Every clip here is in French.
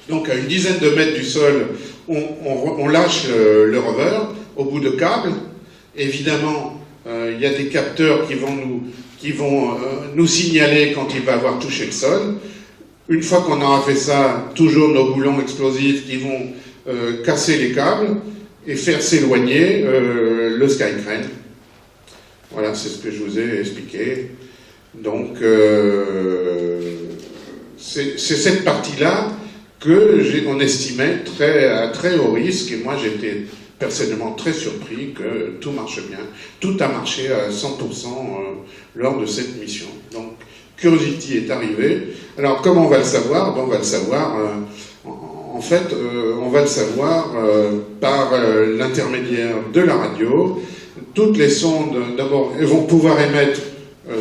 Donc à une dizaine de mètres du sol, on lâche le rover au bout de câbles. Évidemment, il y a des capteurs qui vont nous signaler quand il va avoir touché le sol. Une fois qu'on aura fait ça, toujours nos boulons explosifs qui vont casser les câbles et faire s'éloigner le Skycrane. Voilà, c'est ce que je vous ai expliqué. Donc, c'est cette partie-là qu'on estimait à très haut risque, et moi j'étais personnellement très surpris que tout marche bien. Tout a marché à 100% lors de cette mission. Donc, Curiosity est arrivé. Alors, comment on va le savoir? On va le savoir, en fait, on va le savoir par l'intermédiaire de la radio. Toutes les sondes, d'abord, elles vont pouvoir émettre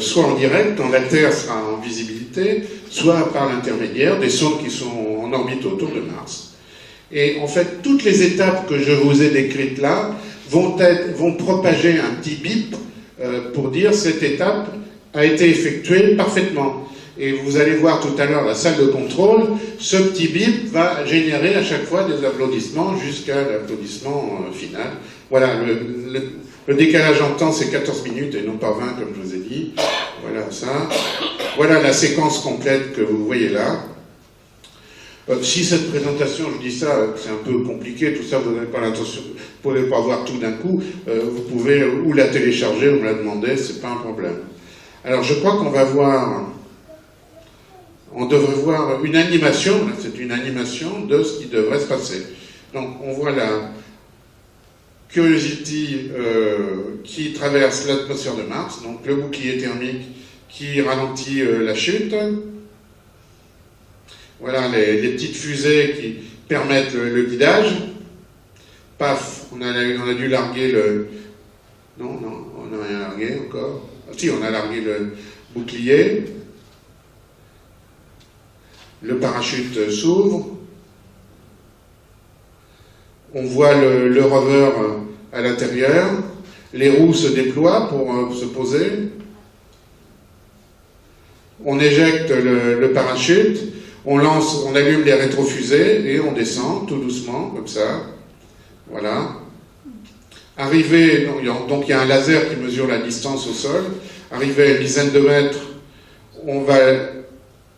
soit en direct, quand la Terre sera en visibilité, soit par l'intermédiaire des sondes qui sont en orbite autour de Mars. Et en fait, toutes les étapes que je vous ai décrites là vont propager un petit bip pour dire cette étape a été effectuée parfaitement. Et vous allez voir tout à l'heure la salle de contrôle, ce petit bip va générer à chaque fois des applaudissements jusqu'à l'applaudissement final. Voilà, le décalage en temps c'est 14 minutes et non pas 20 comme je vous ai dit. Voilà ça. Voilà la séquence complète que vous voyez là. Si cette présentation, je dis ça, c'est un peu compliqué, tout ça, vous n'avez pas l'intention, vous ne pouvez pas voir tout d'un coup, vous pouvez ou la télécharger ou me la demander, c'est pas un problème. Alors je crois qu'on va voir, on devrait voir une animation, c'est une animation de ce qui devrait se passer. Donc on voit la Curiosity qui traverse l'atmosphère de Mars, donc le bouclier thermique qui ralentit la chute. Voilà les petites fusées qui permettent le guidage. Paf, on a dû larguer le... Non, on n'a rien largué encore. Ah, si, on a largué le bouclier. Le parachute s'ouvre. On voit le rover à l'intérieur. Les roues se déploient pour se poser. On éjecte le parachute. On allume les rétrofusées et on descend tout doucement, comme ça. Voilà. Arrivé, donc il y a un laser qui mesure la distance au sol. Arrivé à une dizaine de mètres, on va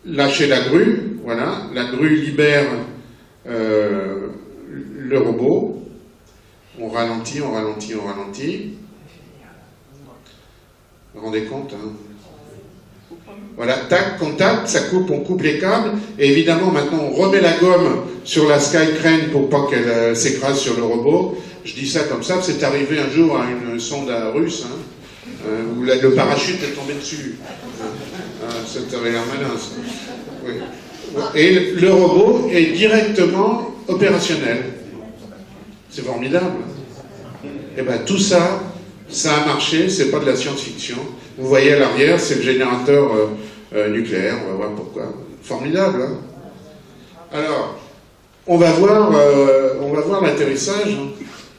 lâcher la grue. Voilà. La grue libère le robot. On ralentit, on ralentit, on ralentit. Vous vous rendez compte, hein? Voilà, tac, contact, ça coupe, on coupe les câbles, et évidemment maintenant on remet la gomme sur la Skycrane pour pas qu'elle s'écrase sur le robot. Je dis ça comme ça, c'est arrivé un jour à une sonde russe, hein, où le parachute est tombé dessus. Ça avait l'air malin, ça. Oui. Et le robot est directement opérationnel. C'est formidable. Et bien tout ça, ça a marché, c'est pas de la science-fiction. Vous voyez à l'arrière, c'est le générateur nucléaire, on va voir pourquoi. Formidable, hein? Alors, on va voir l'atterrissage, hein,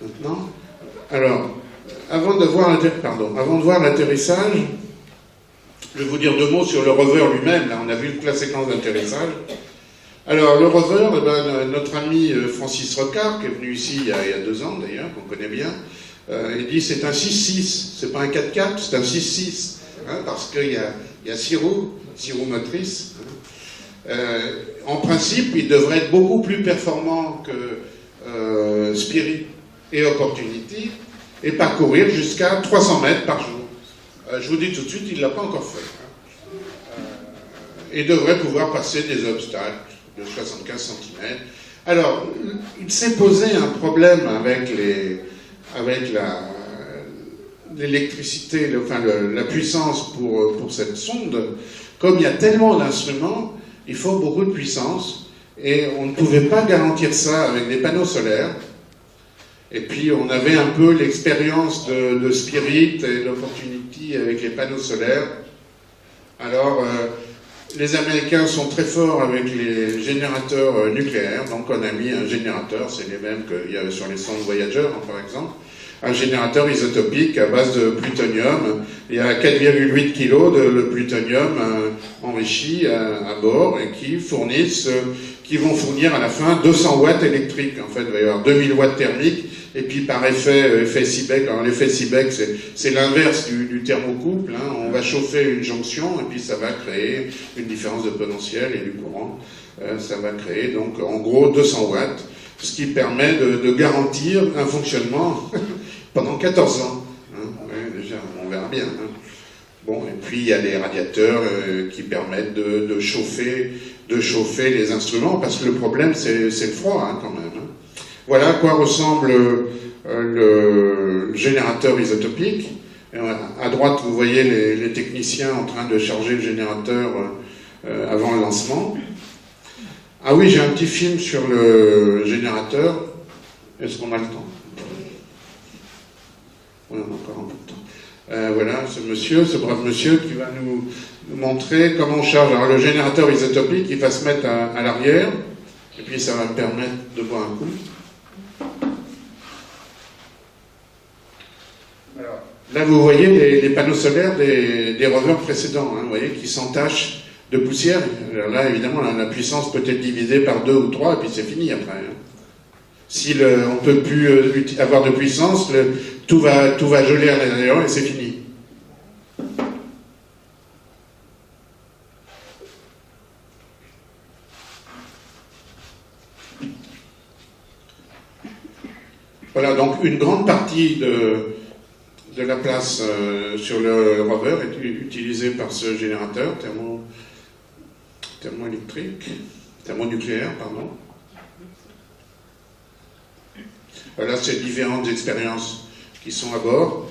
maintenant. Alors, avant de voir l'atterrissage, je vais vous dire 2 mots sur le rover lui-même. Là, on a vu la séquence d'atterrissage. Alors, le rover, notre ami Francis Rocard, qui est venu ici il y a 2 ans d'ailleurs, qu'on connaît bien, il dit c'est un 6-6, c'est pas un 4-4, c'est un 6-6, hein, parce qu'il y a 6 roues motrices. Hein. En principe, il devrait être beaucoup plus performant que Spirit et Opportunity, et parcourir jusqu'à 300 mètres par jour. Je vous dis tout de suite, il ne l'a pas encore fait. Hein. Et devrait pouvoir passer des obstacles de 75 cm. Alors, il s'est posé un problème avec l'électricité, enfin la puissance pour cette sonde. Comme il y a tellement d'instruments, il faut beaucoup de puissance, et on ne pouvait pas garantir ça avec des panneaux solaires. Et puis on avait un peu l'expérience de Spirit et d'Opportunity avec les panneaux solaires. Alors, les Américains sont très forts avec les générateurs nucléaires, donc on a mis un générateur, c'est les mêmes qu'il y avait sur les sondes Voyager, hein, par exemple. un générateur isotopique à base de plutonium. Il y a 4,8 kg de plutonium enrichi à bord et qui vont fournir à la fin 200 watts électriques. En fait, il va y avoir 2000 watts thermiques et puis par effet Seebeck. Alors l'effet Seebeck, c'est l'inverse du thermocouple. Hein. On va chauffer une jonction et puis ça va créer une différence de potentiel et du courant. Ça va créer donc en gros 200 watts. Ce qui permet de garantir un fonctionnement pendant 14 ans. Hein. Ouais, déjà, on verra bien. Hein. Bon, et puis il y a les radiateurs qui permettent de chauffer les instruments, parce que le problème c'est le froid hein, quand même. Hein. Voilà à quoi ressemble le générateur isotopique. Et à droite, vous voyez les techniciens en train de charger le générateur avant le lancement. Ah oui, j'ai un petit film sur le générateur. Est-ce qu'on a le temps? Oui, on a encore un peu de temps. Voilà, ce brave monsieur qui va nous montrer comment on charge. Alors le générateur isotopique, il va se mettre à l'arrière, et puis ça va me permettre de boire un coup. Alors, là, vous voyez les panneaux solaires des rovers précédents, hein, vous voyez, qui s'entachent de poussière. Alors là, évidemment, la puissance peut être divisée par 2 ou 3, et puis c'est fini après. Hein. Si on ne peut plus avoir de puissance, tout va geler à l'intérieur et c'est fini. Voilà, donc une grande partie de la place sur le rover est utilisée par ce générateur thermonucléaire, pardon. Voilà ces différentes expériences qui sont à bord.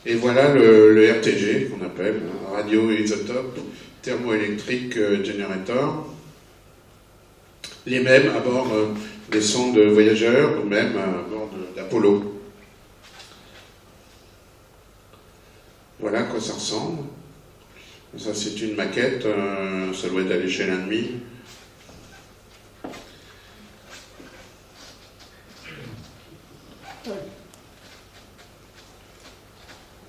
Et voilà le RTG, qu'on appelle Radio-Isotope Thermoelectric Generator. Les mêmes à bord des sondes voyageurs, ou même à bord d'Apollo. Voilà à quoi ça ressemble. Ça, c'est une maquette, ça doit être à l'échelle 1,5.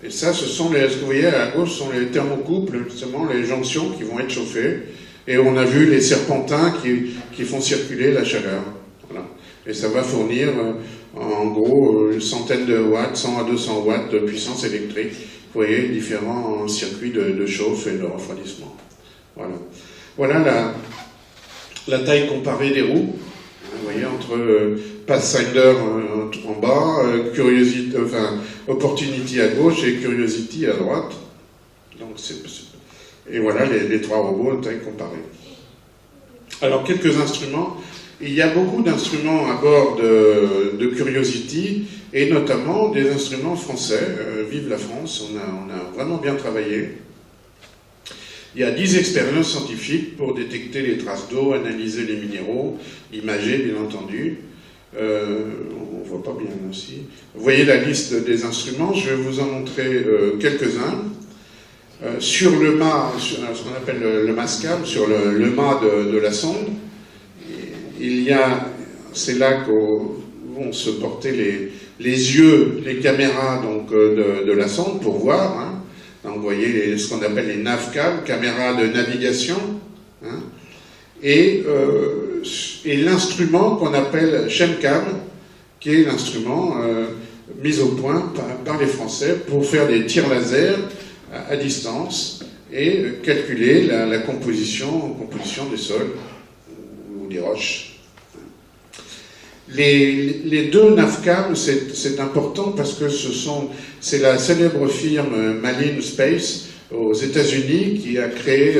Et ça, ce que vous voyez à gauche, sont les thermocouples, justement, les jonctions qui vont être chauffées. Et on a vu les serpentins qui font circuler la chaleur. Voilà. Et ça va fournir, en gros, une centaine de watts, 100 à 200 watts de puissance électrique. Vous voyez, différents circuits de chauffe et de refroidissement. Voilà. Voilà la taille comparée des roues. Vous voyez, entre Pathfinder en bas, Opportunity à gauche et Curiosity à droite. Donc et voilà les trois robots en taille comparée. Alors, quelques instruments. Il y a beaucoup d'instruments à bord de Curiosity, et notamment des instruments français. Vive la France, on a vraiment bien travaillé. Il y a 10 expériences scientifiques pour détecter les traces d'eau, analyser les minéraux, imager bien entendu. On ne voit pas bien aussi. Vous voyez la liste des instruments, je vais vous en montrer quelques-uns. Sur le mât, ce qu'on appelle le MASCAM, sur le mât de la sonde, c'est là qu'ont vont se porter les yeux, les caméras donc, de la sonde pour voir. Hein. Donc, vous voyez ce qu'on appelle les navcam, caméras de navigation. Hein. Et l'instrument qu'on appelle Chemcam, qui est l'instrument mis au point par les Français pour faire des tirs laser à distance et calculer la composition des sols ou des roches. Les deux NAVCAM, c'est important parce que c'est la célèbre firme Malin Space aux États-Unis qui a créé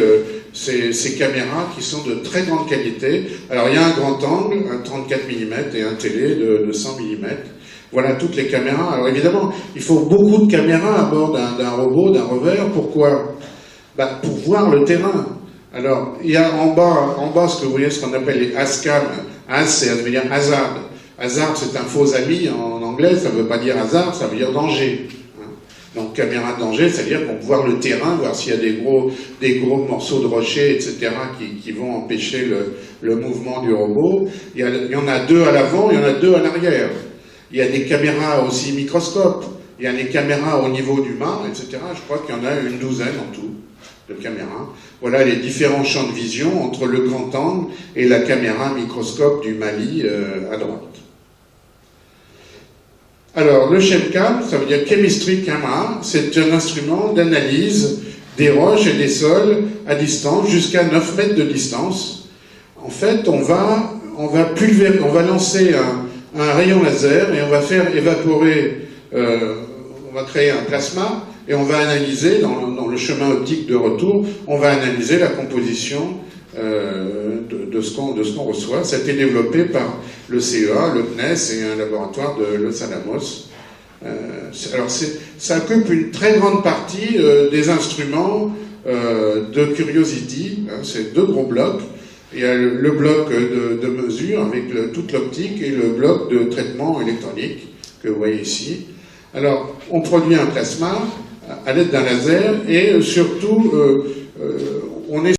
ces caméras qui sont de très grande qualité. Alors il y a un grand angle, un 34 mm et un télé de 100 mm. Voilà toutes les caméras. Alors évidemment, il faut beaucoup de caméras à bord d'un robot, d'un rover. Pourquoi? Pour voir le terrain. Alors, il y a en bas ce que vous voyez, ce qu'on appelle les ASCAM. AS, ça veut dire hazard. Hazard, c'est un faux ami en anglais, ça ne veut pas dire hasard, ça veut dire danger. Donc, caméra de danger, c'est-à-dire qu'on peut voir le terrain, voir s'il y a des gros morceaux de rochers, etc., qui vont empêcher le mouvement du robot. Il y en a deux à l'avant, il y en a deux à l'arrière. Il y a des caméras aussi microscopes. Il y a les caméras au niveau du mât, etc. Je crois qu'il y en a une douzaine en tout de caméras. Voilà les différents champs de vision entre le grand angle et la caméra microscope du Mali à droite. Alors, le ChemCam, ça veut dire Chemistry Camera, c'est un instrument d'analyse des roches et des sols à distance, jusqu'à 9 mètres de distance. En fait, on va lancer un rayon laser et on va faire évaporer, on va créer un plasma et on va analyser, dans le chemin optique de retour, on va analyser la composition de ce qu'on reçoit. Ça a été développé par le CEA, le CNES et un laboratoire de Los Alamos. Alors ça occupe une très grande partie des instruments de Curiosity. C'est 2 gros blocs. Il y a le bloc de mesure avec toute l'optique et le bloc de traitement électronique que vous voyez ici. Alors, on produit un plasma à l'aide d'un laser et surtout, on est